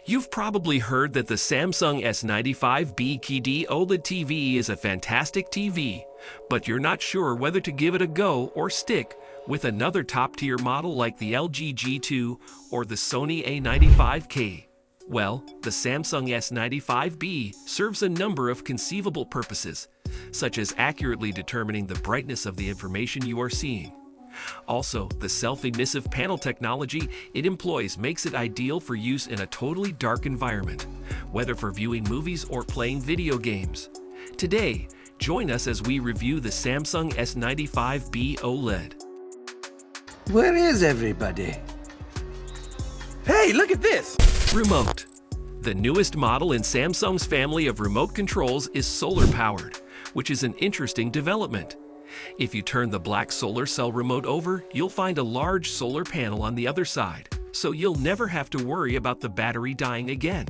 You've probably heard that the Samsung S95b QD OLED TV is a fantastic TV, but you're not sure whether to give it a go or stick with another top-tier model like the LG G2 or the Sony A95K. Well, the Samsung S95b serves a number of conceivable purposes, such as accurately determining the brightness of the information you are seeing. Also, the self-emissive panel technology it employs makes it ideal for use in a totally dark environment, whether for viewing movies or playing video games. Today, join us as we review the Samsung S95b OLED. Where is everybody? Hey, look at this! Remote. The newest model in Samsung's family of remote controls is solar-powered, which is an interesting development. If you turn the black solar cell remote over, you'll find a large solar panel on the other side, so you'll never have to worry about the battery dying again.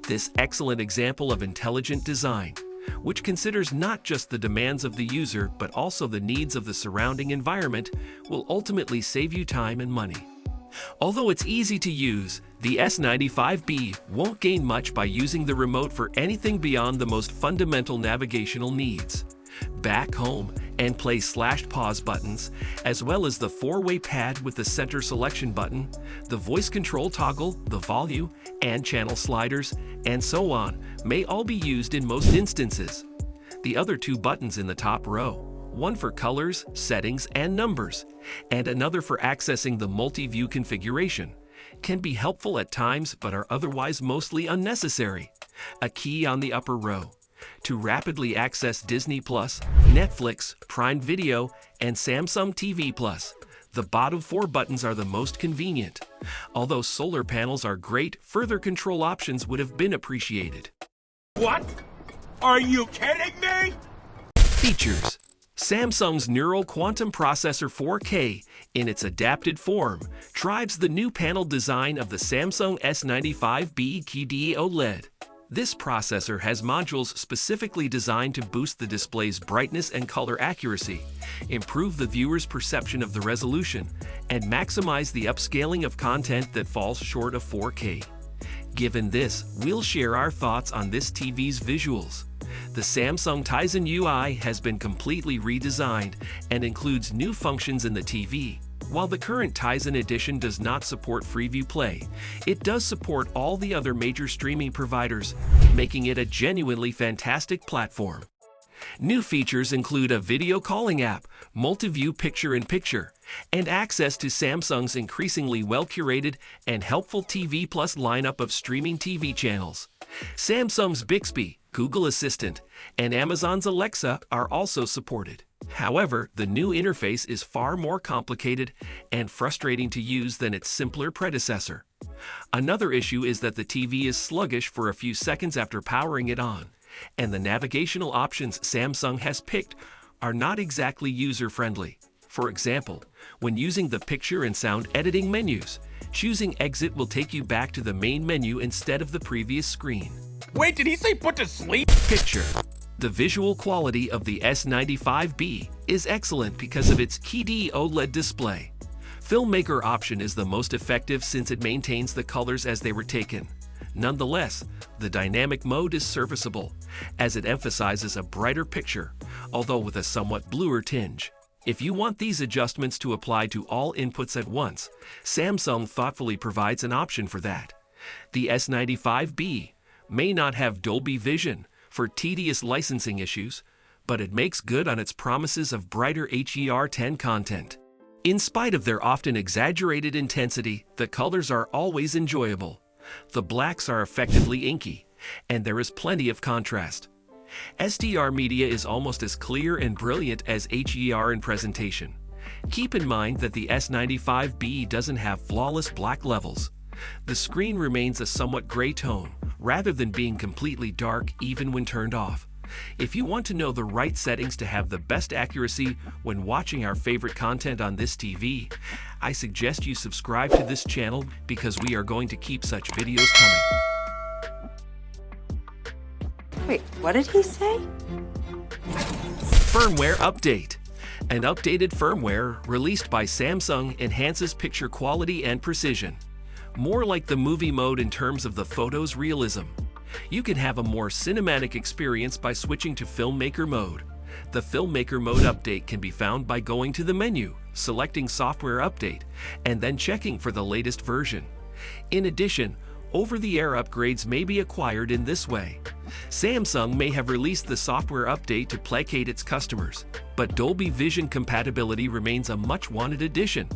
This excellent example of intelligent design, which considers not just the demands of the user but also the needs of the surrounding environment, will ultimately save you time and money. Although it's easy to use, the S95b won't gain much by using the remote for anything beyond the most fundamental navigational needs. Back, home, and play/pause buttons, as well as the four-way pad with the center selection button, the voice control toggle, the volume and channel sliders, and so on, may all be used in most instances. The other two buttons in the top row, one for colors, settings, and numbers, and another for accessing the multi-view configuration, can be helpful at times but are otherwise mostly unnecessary. A key on the upper row to rapidly access Disney+, Netflix, Prime Video, and Samsung TV+. The bottom four buttons are the most convenient. Although solar panels are great, further control options would have been appreciated. What? Are you kidding me? Features. Samsung's Neural Quantum Processor 4K, in its adapted form, drives the new panel design of the Samsung S95b QD OLED. This processor has modules specifically designed to boost the display's brightness and color accuracy, improve the viewer's perception of the resolution, and maximize the upscaling of content that falls short of 4K. Given this, we'll share our thoughts on this TV's visuals. The Samsung Tizen UI has been completely redesigned and includes new functions in the TV. While the current Tizen edition does not support Freeview Play, it does support all the other major streaming providers, making it a genuinely fantastic platform. New features include a video calling app, multi-view picture-in-picture, and access to Samsung's increasingly well-curated and helpful TV Plus lineup of streaming TV channels. Samsung's Bixby, Google Assistant, and Amazon's Alexa are also supported. However, the new interface is far more complicated and frustrating to use than its simpler predecessor. Another issue is that the TV is sluggish for a few seconds after powering it on, and the navigational options Samsung has picked are not exactly user-friendly. For example, when using the picture and sound editing menus, choosing Exit will take you back to the main menu instead of the previous screen. Wait, did he say put to sleep? Picture. The visual quality of the S95b is excellent because of its QD OLED display. Filmmaker option is the most effective since it maintains the colors as they were taken. Nonetheless, the dynamic mode is serviceable, as it emphasizes a brighter picture, although with a somewhat bluer tinge. If you want these adjustments to apply to all inputs at once, Samsung thoughtfully provides an option for that. The S95b may not have Dolby Vision for tedious licensing issues, but it makes good on its promises of brighter HDR10 content. In spite of their often exaggerated intensity, the colors are always enjoyable. The blacks are effectively inky, and there is plenty of contrast. SDR media is almost as clear and brilliant as HDR in presentation. Keep in mind that the S95b doesn't have flawless black levels. The screen remains a somewhat gray tone, rather than being completely dark even when turned off. If you want to know the right settings to have the best accuracy when watching our favorite content on this TV, I suggest you subscribe to this channel because we are going to keep such videos coming. Wait, what did he say? Firmware update. An updated firmware released by Samsung enhances picture quality and precision. more like the movie mode in terms of the photo's realism. You can have a more cinematic experience by switching to Filmmaker mode. The Filmmaker mode update can be found by going to the menu, selecting Software Update, and then checking for the latest version. In addition, over-the-air upgrades may be acquired in this way. Samsung may have released the software update to placate its customers, but Dolby Vision compatibility remains a much-wanted addition.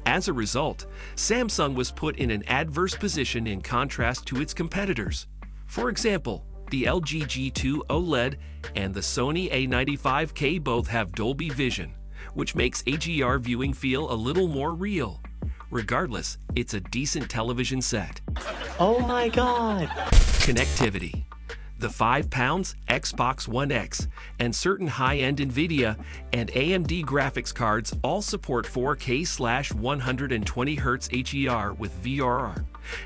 As a result, Samsung was put in an adverse position in contrast to its competitors. For example, the LG G2 OLED and the Sony A95K both have Dolby Vision, which makes HDR viewing feel a little more real. Regardless, it's a decent television set. Oh my God! Connectivity. The 5 pounds Xbox One X and certain high-end NVIDIA and AMD graphics cards all support 4K/120Hz HDR with VRR,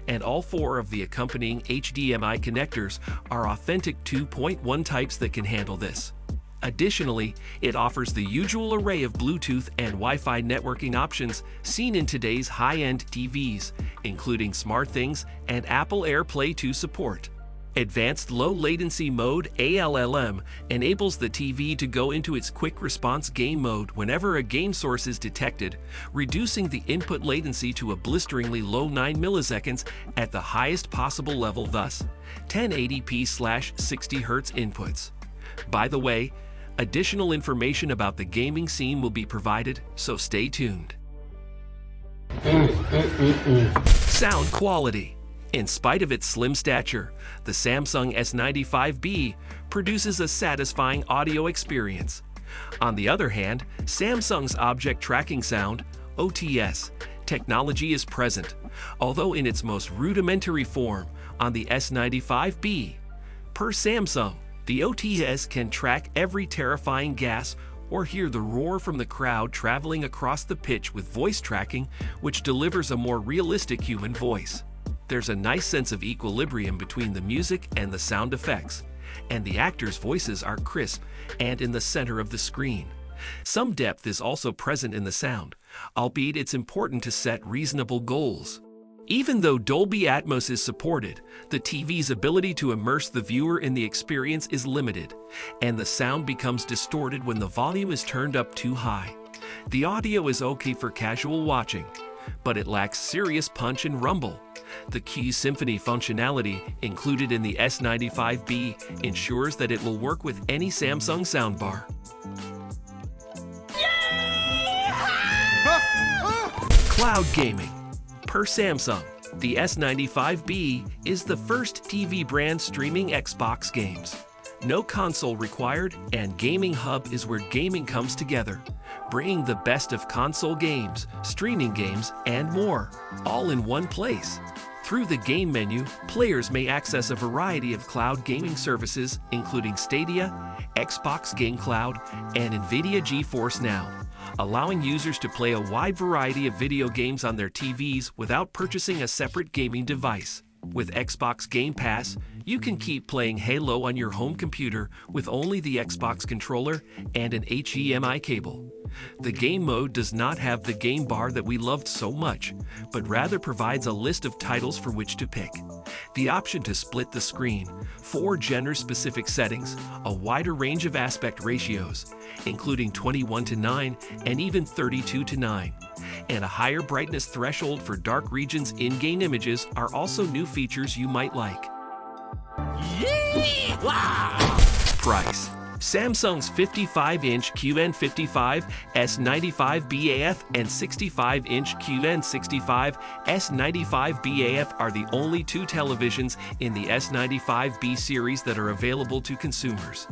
and all 4 of the accompanying HDMI connectors are authentic 2.1 types that can handle this. Additionally, it offers the usual array of Bluetooth and Wi-Fi networking options seen in today's high-end TVs, including SmartThings and Apple AirPlay 2 support. Advanced Low Latency Mode (ALLM) enables the TV to go into its quick response game mode whenever a game source is detected, reducing the input latency to a blisteringly low 9 milliseconds at the highest possible level, thus 1080p/60Hz inputs. By the way, additional information about the gaming scene will be provided, so stay tuned. Sound quality. In spite of its slim stature, the Samsung S95b produces a satisfying audio experience. On the other hand, Samsung's Object Tracking Sound (OTS) technology is present, although in its most rudimentary form on the S95b. Per Samsung, the OTS can track every terrifying gas or hear the roar from the crowd traveling across the pitch with voice tracking, which delivers a more realistic human voice. There's a nice sense of equilibrium between the music and the sound effects, and the actors' voices are crisp and in the center of the screen. Some depth is also present in the sound, albeit it's important to set reasonable goals. Even though Dolby Atmos is supported, the TV's ability to immerse the viewer in the experience is limited, and the sound becomes distorted when the volume is turned up too high. The audio is okay for casual watching, but it lacks serious punch and rumble. The Key Symphony functionality included in the S95b ensures that it will work with any Samsung soundbar. Cloud gaming. Per Samsung, the S95b is the first TV brand streaming Xbox games. No console required, and Gaming Hub is where gaming comes together, bringing the best of console games, streaming games, and more, all in one place. Through the game menu, players may access a variety of cloud gaming services, including Stadia, Xbox Game Cloud, and NVIDIA GeForce Now, allowing users to play a wide variety of video games on their TVs without purchasing a separate gaming device. With Xbox Game Pass, you can keep playing Halo on your home computer with only the Xbox controller and an HDMI cable. The game mode does not have the game bar that we loved so much, but rather provides a list of titles for which to pick. The option to split the screen, 4 gender-specific settings, a wider range of aspect ratios, including 21:9 and even 32:9, and a higher brightness threshold for dark regions in-game images are also new features you might like. Price. Samsung's 55-inch QN55 S95b AF and 65-inch QN65 S95b AF are the only 2 televisions in the S95b series that are available to consumers.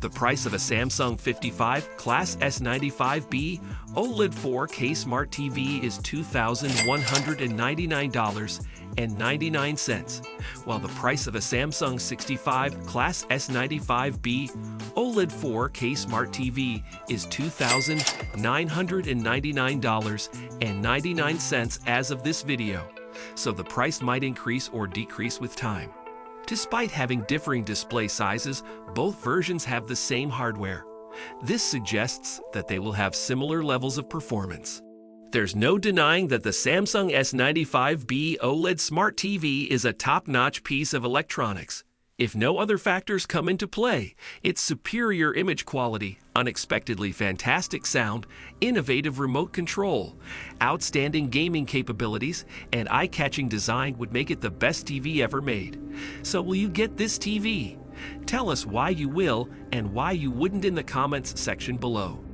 The price of a Samsung 55 Class S95b OLED 4K Smart TV is $2,199.99, while the price of a Samsung 65 Class S95b OLED 4K Smart TV is $2,999.99 as of this video, so the price might increase or decrease with time. Despite having differing display sizes, both versions have the same hardware. This suggests that they will have similar levels of performance. There's no denying that the Samsung S95b OLED Smart TV is a top-notch piece of electronics. If no other factors come into play, its superior image quality, unexpectedly fantastic sound, innovative remote control, outstanding gaming capabilities, and eye-catching design would make it the best TV ever made. So will you get this TV? Tell us why you will and why you wouldn't in the comments section below.